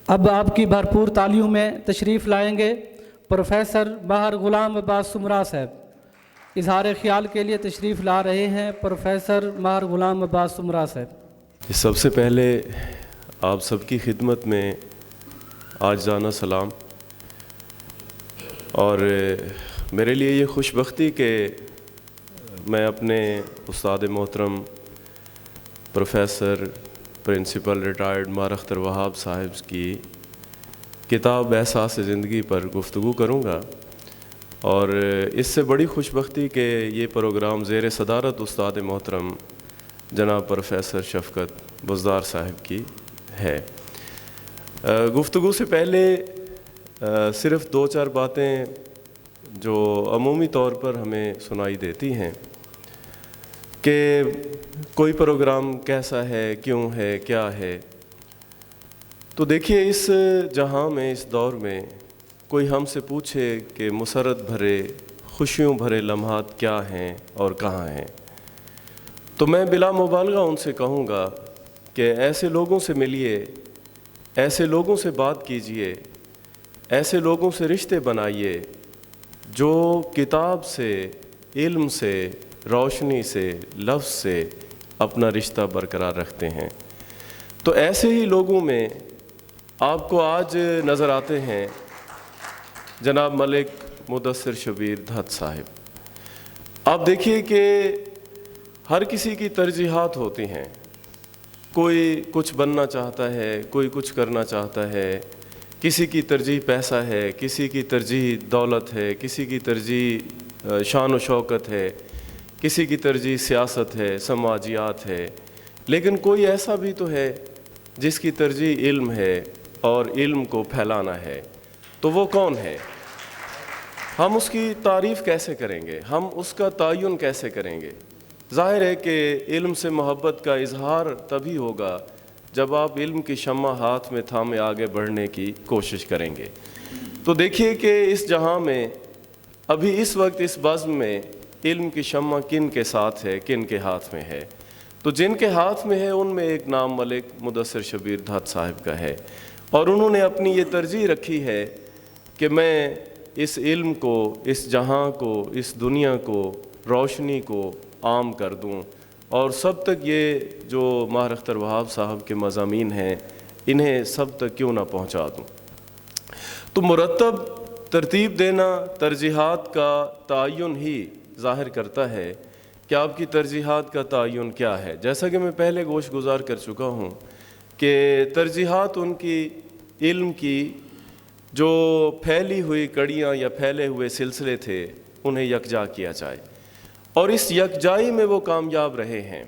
اب آپ کی بھرپور تالیوں میں تشریف لائیں گے پروفیسر ماہر غلام عباس سمرا صاحب۔ اظہار خیال کے لیے تشریف لا رہے ہیں پروفیسر ماہر غلام عباس سمرا صاحب۔ سب سے پہلے آپ سب کی خدمت میں عاجزانہ سلام، اور میرے لیے یہ خوش بختی کہ میں اپنے استاد محترم پروفیسر پرنسپل ریٹائرڈ ماہر اختر وہاب صاحب کی کتاب احساس زندگی پر گفتگو کروں گا، اور اس سے بڑی خوش بختی کہ یہ پروگرام زیر صدارت استاد محترم جناب پروفیسر شفقت بزدار صاحب کی ہے۔ گفتگو سے پہلے صرف دو چار باتیں جو عمومی طور پر ہمیں سنائی دیتی ہیں کہ کوئی پروگرام کیسا ہے، کیوں ہے، کیا ہے۔ تو دیکھیے، اس جہاں میں، اس دور میں کوئی ہم سے پوچھے کہ مسرت بھرے، خوشیوں بھرے لمحات کیا ہیں اور کہاں ہیں، تو میں بلا مبالغہ ان سے کہوں گا کہ ایسے لوگوں سے ملیے، ایسے لوگوں سے بات کیجئے، ایسے لوگوں سے رشتے بنائیے جو کتاب سے، علم سے، روشنی سے، لفظ سے اپنا رشتہ برقرار رکھتے ہیں۔ تو ایسے ہی لوگوں میں آپ کو آج نظر آتے ہیں جناب ملک مدثر شبیر دھت صاحب۔ آپ دیکھیے کہ ہر کسی کی ترجیحات ہوتی ہیں، کوئی کچھ بننا چاہتا ہے، کوئی کچھ کرنا چاہتا ہے، کسی کی ترجیح پیسہ ہے، کسی کی ترجیح دولت ہے، کسی کی ترجیح شان و شوکت ہے، کسی کی ترجیح سیاست ہے، سماجیات ہے، لیکن کوئی ایسا بھی تو ہے جس کی ترجیح علم ہے اور علم کو پھیلانا ہے۔ تو وہ کون ہے؟ ہم اس کی تعریف کیسے کریں گے؟ ہم اس کا تعین کیسے کریں گے؟ ظاہر ہے کہ علم سے محبت کا اظہار تبھی ہوگا جب آپ علم کی شمع ہاتھ میں تھامے آگے بڑھنے کی کوشش کریں گے۔ تو دیکھیے کہ اس جہاں میں ابھی اس وقت اس بزم میں علم کی شمع کن کے ساتھ ہے، کن کے ہاتھ میں ہے؟ تو جن کے ہاتھ میں ہے ان میں ایک نام ملک مدثر شبیر دھت صاحب کا ہے، اور انہوں نے اپنی یہ ترجیح رکھی ہے کہ میں اس علم کو، اس جہاں کو، اس دنیا کو، روشنی کو عام کر دوں، اور سب تک یہ جو ماہر اختر وہاب صاحب کے مضامین ہیں انہیں سب تک کیوں نہ پہنچا دوں۔ تو مرتب ترتیب دینا ترجیحات کا تعین ہی ظاہر کرتا ہے کہ آپ کی ترجیحات کا تعین کیا ہے۔ جیسا کہ میں پہلے گوش گزار کر چکا ہوں کہ ترجیحات ان کی علم کی جو پھیلی ہوئی کڑیاں یا پھیلے ہوئے سلسلے تھے انہیں یکجا کیا جائے، اور اس یکجائی میں وہ کامیاب رہے ہیں۔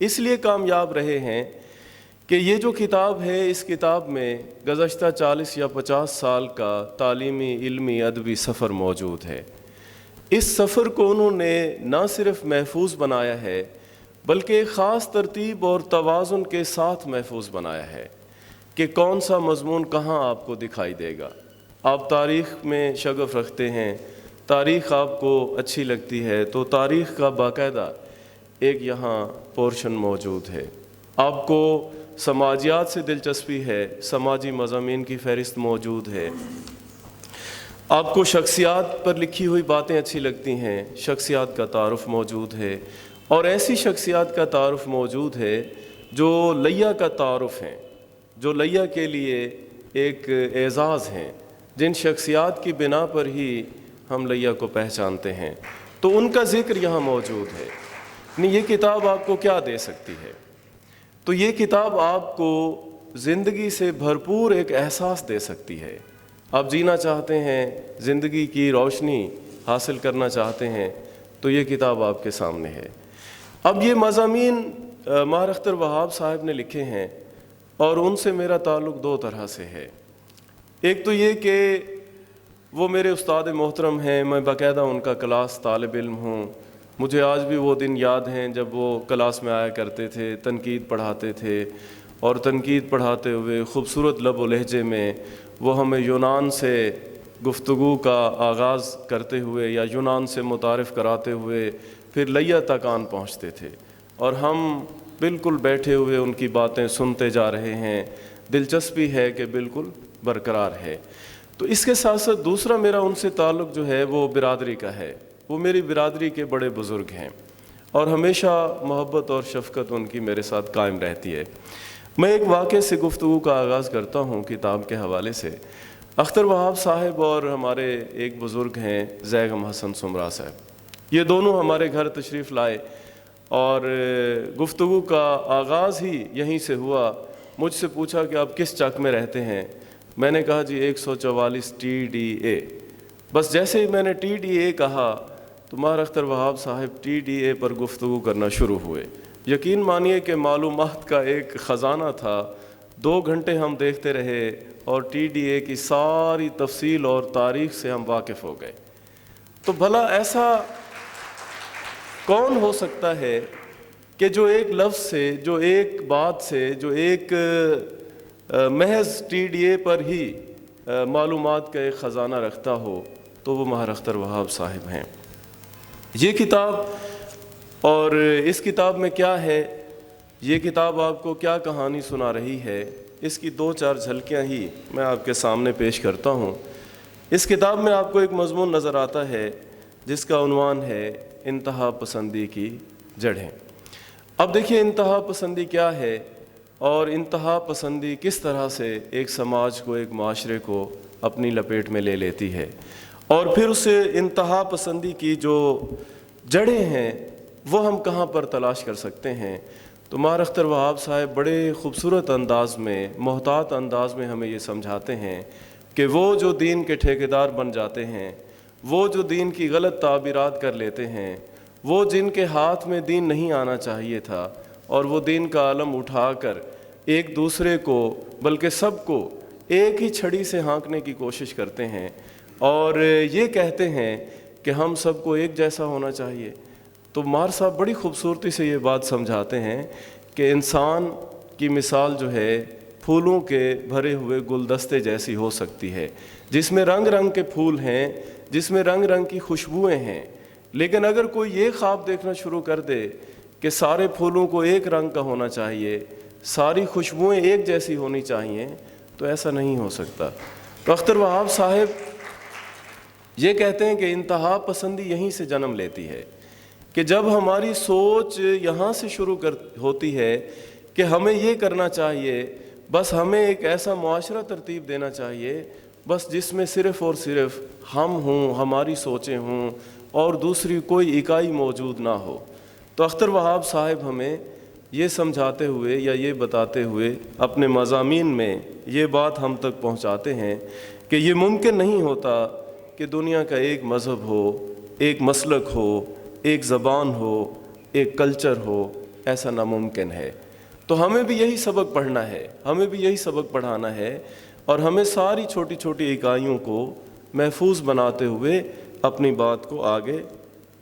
اس لیے کامیاب رہے ہیں کہ یہ جو کتاب ہے، اس کتاب میں گزشتہ 40 یا 50 سال کا تعلیمی، علمی، ادبی سفر موجود ہے۔ اس سفر کو انہوں نے نہ صرف محفوظ بنایا ہے بلکہ ایک خاص ترتیب اور توازن کے ساتھ محفوظ بنایا ہے کہ کون سا مضمون کہاں آپ کو دکھائی دے گا۔ آپ تاریخ میں شغف رکھتے ہیں، تاریخ آپ کو اچھی لگتی ہے، تو تاریخ کا باقاعدہ ایک یہاں پورشن موجود ہے۔ آپ کو سماجیات سے دلچسپی ہے، سماجی مضامین کی فہرست موجود ہے۔ آپ کو شخصیات پر لکھی ہوئی باتیں اچھی لگتی ہیں، شخصیات کا تعارف موجود ہے، اور ایسی شخصیات کا تعارف موجود ہے جو لیا کا تعارف ہیں، جو لیا کے لیے ایک اعزاز ہیں، جن شخصیات کی بنا پر ہی ہم لیا کو پہچانتے ہیں، تو ان کا ذکر یہاں موجود ہے۔ یہ کتاب آپ کو کیا دے سکتی ہے؟ تو یہ کتاب آپ کو زندگی سے بھرپور ایک احساس دے سکتی ہے۔ آپ جینا چاہتے ہیں، زندگی کی روشنی حاصل کرنا چاہتے ہیں، تو یہ کتاب آپ کے سامنے ہے۔ اب یہ مضامین ماہر اختر وہاب صاحب نے لکھے ہیں، اور ان سے میرا تعلق دو طرح سے ہے۔ ایک تو یہ کہ وہ میرے استاد محترم ہیں، میں باقاعدہ ان کا کلاس طالب علم ہوں۔ مجھے آج بھی وہ دن یاد ہیں جب وہ کلاس میں آیا کرتے تھے، تنقید پڑھاتے تھے، اور تنقید پڑھاتے ہوئے خوبصورت لب و لہجے میں وہ ہمیں یونان سے گفتگو کا آغاز کرتے ہوئے یا یونان سے متعارف کراتے ہوئے پھر لیا تک آن پہنچتے تھے، اور ہم بالکل بیٹھے ہوئے ان کی باتیں سنتے جا رہے ہیں، دلچسپی ہے کہ بالکل برقرار ہے۔ تو اس کے ساتھ ساتھ دوسرا میرا ان سے تعلق جو ہے وہ برادری کا ہے۔ وہ میری برادری کے بڑے بزرگ ہیں اور ہمیشہ محبت اور شفقت ان کی میرے ساتھ قائم رہتی ہے۔ میں ایک واقعے سے گفتگو کا آغاز کرتا ہوں کتاب کے حوالے سے۔ اختر وہاب صاحب اور ہمارے ایک بزرگ ہیں زیغم حسن سمرا صاحب، یہ دونوں ہمارے گھر تشریف لائے اور گفتگو کا آغاز ہی یہیں سے ہوا۔ مجھ سے پوچھا کہ آپ کس چک میں رہتے ہیں؟ میں نے کہا جی 144 TDA۔ بس جیسے ہی میں نے TDA کہا تو ماہر اختر وہاب صاحب TDA پر گفتگو کرنا شروع ہوئے۔ یقین مانیے کہ معلومات کا ایک خزانہ تھا۔ 2 گھنٹے ہم دیکھتے رہے اور TDA کی ساری تفصیل اور تاریخ سے ہم واقف ہو گئے۔ تو بھلا ایسا کون ہو سکتا ہے کہ جو ایک لفظ سے، جو ایک بات سے، جو ایک محض TDA پر ہی معلومات کا ایک خزانہ رکھتا ہو؟ تو وہ ماہر اختر وہاب صاحب ہیں۔ یہ کتاب اور اس کتاب میں کیا ہے، یہ کتاب آپ کو کیا کہانی سنا رہی ہے، اس کی 2-4 جھلکیاں ہی میں آپ کے سامنے پیش کرتا ہوں۔ اس کتاب میں آپ کو ایک مضمون نظر آتا ہے جس کا عنوان ہے انتہا پسندی کی جڑیں۔ اب دیکھیے انتہا پسندی کیا ہے اور انتہا پسندی کس طرح سے ایک سماج کو، ایک معاشرے کو اپنی لپیٹ میں لے لیتی ہے، اور پھر اس انتہا پسندی کی جو جڑیں ہیں وہ ہم کہاں پر تلاش کر سکتے ہیں۔ تو ماہر اختر وہاب صاحب بڑے خوبصورت انداز میں، محتاط انداز میں ہمیں یہ سمجھاتے ہیں کہ وہ جو دین کے ٹھیکیدار بن جاتے ہیں، وہ جو دین کی غلط تعبیرات کر لیتے ہیں، وہ جن کے ہاتھ میں دین نہیں آنا چاہیے تھا اور وہ دین کا علم اٹھا کر ایک دوسرے کو بلکہ سب کو ایک ہی چھڑی سے ہانکنے کی کوشش کرتے ہیں اور یہ کہتے ہیں کہ ہم سب کو ایک جیسا ہونا چاہیے۔ تو ماہر صاحب بڑی خوبصورتی سے یہ بات سمجھاتے ہیں کہ انسان کی مثال جو ہے پھولوں کے بھرے ہوئے گلدستے جیسی ہو سکتی ہے، جس میں رنگ رنگ کے پھول ہیں، جس میں رنگ رنگ کی خوشبوئیں ہیں، لیکن اگر کوئی یہ خواب دیکھنا شروع کر دے کہ سارے پھولوں کو ایک رنگ کا ہونا چاہیے، ساری خوشبوئیں ایک جیسی ہونی چاہیے، تو ایسا نہیں ہو سکتا۔ تو اختر وہاب صاحب یہ کہتے ہیں کہ انتہا پسندی یہیں سے جنم لیتی ہے کہ جب ہماری سوچ یہاں سے شروع ہوتی ہے کہ ہمیں یہ کرنا چاہیے، بس ہمیں ایک ایسا معاشرہ ترتیب دینا چاہیے بس جس میں صرف اور صرف ہم ہوں، ہماری سوچیں ہوں اور دوسری کوئی اکائی موجود نہ ہو۔ تو اختر وہاب صاحب ہمیں یہ سمجھاتے ہوئے یا یہ بتاتے ہوئے اپنے مضامین میں یہ بات ہم تک پہنچاتے ہیں کہ یہ ممکن نہیں ہوتا کہ دنیا کا ایک مذہب ہو، ایک مسلک ہو، ایک زبان ہو، ایک کلچر ہو، ایسا ناممکن ہے۔ تو ہمیں بھی یہی سبق پڑھنا ہے، ہمیں بھی یہی سبق پڑھانا ہے اور ہمیں ساری چھوٹی چھوٹی اکائیوں کو محفوظ بناتے ہوئے اپنی بات کو آگے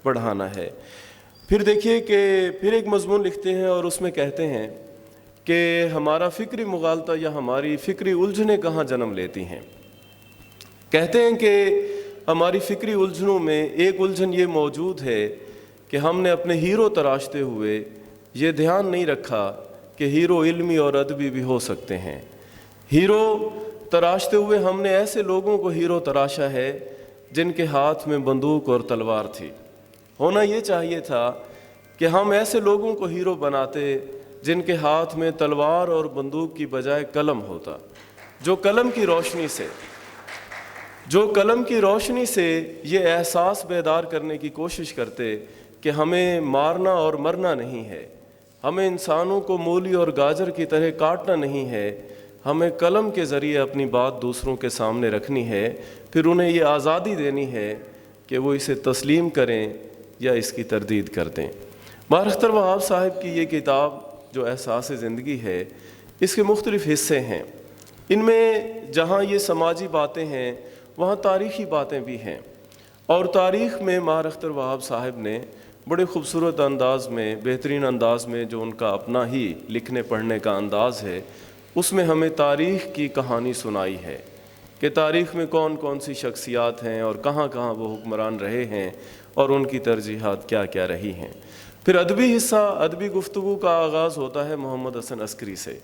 بڑھانا ہے۔ پھر دیکھیے کہ پھر ایک مضمون لکھتے ہیں اور اس میں کہتے ہیں کہ ہمارا فکری مغالطہ یا ہماری فکری الجھنیں کہاں جنم لیتی ہیں۔ کہتے ہیں کہ ہماری فکری الجھنوں میں ایک الجھن یہ موجود ہے کہ ہم نے اپنے ہیرو تراشتے ہوئے یہ دھیان نہیں رکھا کہ ہیرو علمی اور ادبی بھی ہو سکتے ہیں۔ ہیرو تراشتے ہوئے ہم نے ایسے لوگوں کو ہیرو تراشا ہے جن کے ہاتھ میں بندوق اور تلوار تھی۔ ہونا یہ چاہیے تھا کہ ہم ایسے لوگوں کو ہیرو بناتے جن کے ہاتھ میں تلوار اور بندوق کی بجائے قلم ہوتا، جو قلم کی روشنی سے یہ احساس بیدار کرنے کی کوشش کرتے کہ ہمیں مارنا اور مرنا نہیں ہے، ہمیں انسانوں کو مولی اور گاجر کی طرح کاٹنا نہیں ہے، ہمیں قلم کے ذریعے اپنی بات دوسروں کے سامنے رکھنی ہے، پھر انہیں یہ آزادی دینی ہے کہ وہ اسے تسلیم کریں یا اس کی تردید کر دیں۔ ماہر اختر وہاب صاحب کی یہ کتاب جو احساس زندگی ہے، اس کے مختلف حصے ہیں۔ ان میں جہاں یہ سماجی باتیں ہیں وہاں تاریخی باتیں بھی ہیں، اور تاریخ میں ماہر اختر وہاب صاحب نے بڑے خوبصورت انداز میں، بہترین انداز میں، جو ان کا اپنا ہی لکھنے پڑھنے کا انداز ہے، اس میں ہمیں تاریخ کی کہانی سنائی ہے کہ تاریخ میں کون کون سی شخصیات ہیں اور کہاں کہاں وہ حکمران رہے ہیں اور ان کی ترجیحات کیا کیا رہی ہیں۔ پھر ادبی حصہ، ادبی گفتگو کا آغاز ہوتا ہے محمد حسن عسکری سے۔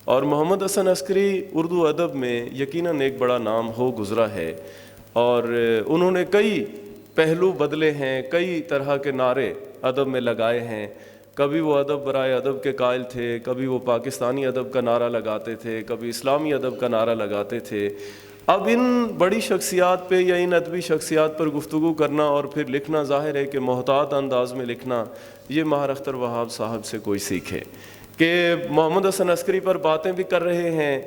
اور محمد حسن عسکری اردو ادب میں یقیناً ایک بڑا نام ہو گزرا ہے، اور انہوں نے کئی پہلو بدلے ہیں، کئی طرح کے نعرے ادب میں لگائے ہیں۔ کبھی وہ ادب برائے ادب کے قائل تھے، کبھی وہ پاکستانی ادب کا نعرہ لگاتے تھے، کبھی اسلامی ادب کا نعرہ لگاتے تھے۔ اب ان بڑی شخصیات پہ یا ان ادبی شخصیات پر گفتگو کرنا اور پھر لکھنا، ظاہر ہے کہ محتاط انداز میں لکھنا، یہ ماہر اختر وہاب صاحب سے کوئی سیکھے کہ محمد حسن عسکری پر باتیں بھی کر رہے ہیں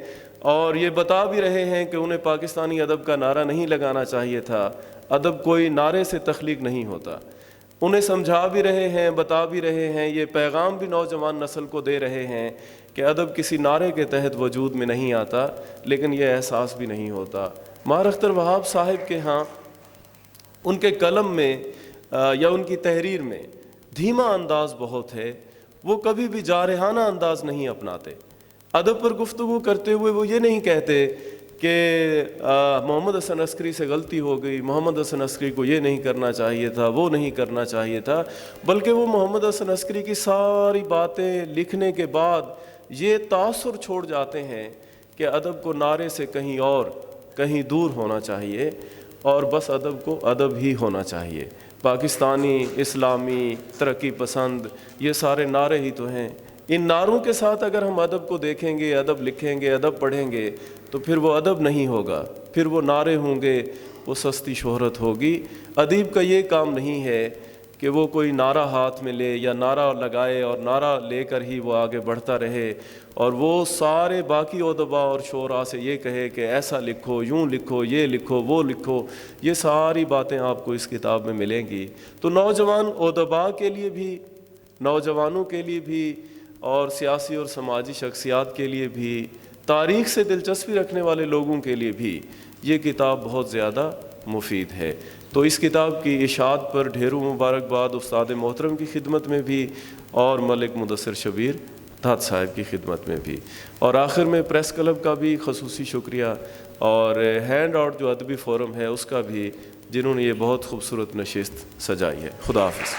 اور یہ بتا بھی رہے ہیں کہ انہیں پاکستانی ادب کا نعرہ نہیں لگانا چاہیے تھا۔ ادب کوئی نعرے سے تخلیق نہیں ہوتا۔ انہیں سمجھا بھی رہے ہیں، بتا بھی رہے ہیں، یہ پیغام بھی نوجوان نسل کو دے رہے ہیں کہ ادب کسی نعرے کے تحت وجود میں نہیں آتا، لیکن یہ احساس بھی نہیں ہوتا۔ ماہر اختر وہاب صاحب کے ہاں ان کے قلم میں یا ان کی تحریر میں دھیما انداز بہت ہے، وہ کبھی بھی جارحانہ انداز نہیں اپناتے۔ ادب پر گفتگو کرتے ہوئے وہ یہ نہیں کہتے کہ محمد حسن عسکری سے غلطی ہو گئی، محمد حسن عسکری کو یہ نہیں کرنا چاہیے تھا، وہ نہیں کرنا چاہیے تھا، بلکہ وہ محمد حسن عسکری کی ساری باتیں لکھنے کے بعد یہ تاثر چھوڑ جاتے ہیں کہ ادب کو نعرے سے کہیں اور کہیں دور ہونا چاہیے، اور بس ادب کو ادب ہی ہونا چاہیے۔ پاکستانی، اسلامی، ترقی پسند، یہ سارے نعرے ہی تو ہیں۔ ان نعروں کے ساتھ اگر ہم ادب کو دیکھیں گے، ادب لکھیں گے، ادب پڑھیں گے، تو پھر وہ ادب نہیں ہوگا، پھر وہ نعرے ہوں گے، وہ سستی شہرت ہوگی۔ ادیب کا یہ کام نہیں ہے کہ وہ کوئی نعرہ ہاتھ میں لے یا نعرہ لگائے اور نعرہ لے کر ہی وہ آگے بڑھتا رہے، اور وہ سارے باقی ادباء اور شعراء سے یہ کہے کہ ایسا لکھو، یوں لکھو، یہ لکھو، وہ لکھو۔ یہ ساری باتیں آپ کو اس کتاب میں ملیں گی۔ تو نوجوان ادباء کے لیے بھی، نوجوانوں کے لیے بھی، اور سیاسی اور سماجی شخصیات کے لیے بھی، تاریخ سے دلچسپی رکھنے والے لوگوں کے لیے بھی یہ کتاب بہت زیادہ مفید ہے۔ تو اس کتاب کی اشاعت پر ڈھیروں مبارکباد استاد محترم کی خدمت میں بھی، اور ملک مدثر شبیر دھات صاحب کی خدمت میں بھی، اور آخر میں پریس کلب کا بھی خصوصی شکریہ، اور ہینڈ آؤٹ جو ادبی فورم ہے اس کا بھی، جنہوں نے یہ بہت خوبصورت نشست سجائی ہے۔ خدا حافظ۔